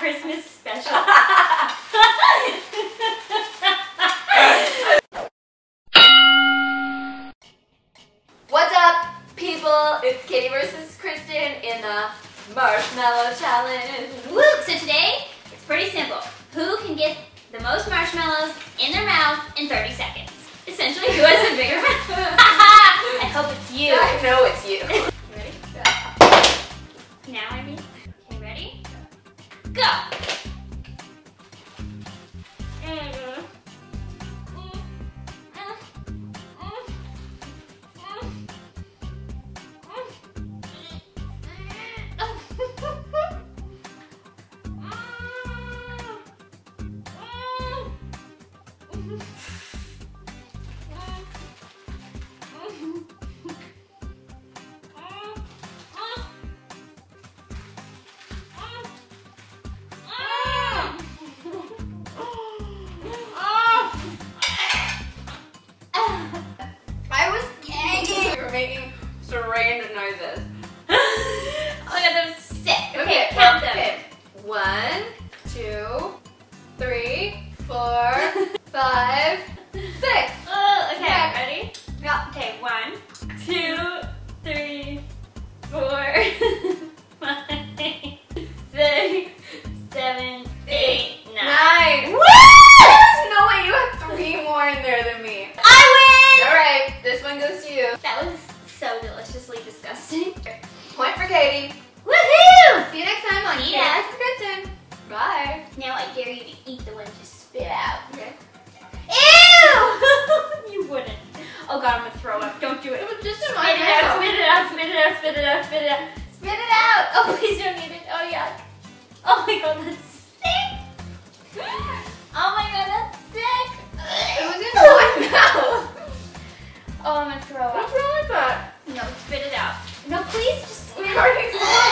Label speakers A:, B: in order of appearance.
A: Christmas special.
B: What's up, people? It's Katie versus Kristen in the Marshmallow Challenge.
A: Woo! So today, it's pretty simple. Who can get the most marshmallows in their mouth in 30 seconds? Essentially, who has a bigger mouth? I hope it's you.
B: I know it's you.
A: You ready?
B: Yeah.
A: Now, I mean. Okay, ready? Go!
B: I was gagging. You were making strange noises.
A: Oh my god, that was sick. Okay, count them.
B: Okay. 1, 2, 3, 4, 5, 6.
A: Oh, okay,
B: Yeah.
A: ready?
B: Yeah.
A: Okay, 1, 2, 3, 4, 5, 6, 7, 8, 9.
B: 9. There's no way you have 3 more in there than me.
A: I win!
B: Alright, this one goes to you.
A: That was so deliciously disgusting.
B: Point for Katie.
A: Woohoo!
B: See you next time on
A: See ya.
B: Katie versus Kristen. Bye.
A: Now I dare you to eat the one you spit out.
B: Okay.
A: Ew! You wouldn't. Oh god, I'm gonna throw up. Don't do it.
B: It was just in my
A: Spit it out,
B: mouth.
A: spit it out, spit it out, spit it out, spit it out. Spit it out! Oh, please don't eat it. Oh, yeah. Oh my god, that's sick. Oh my god, that's sick.
B: It was in my mouth.
A: Oh, I'm gonna throw up.
B: What's wrong with that?
A: No, spit it out. No, please just
B: We
A: spit it
B: already
A: out.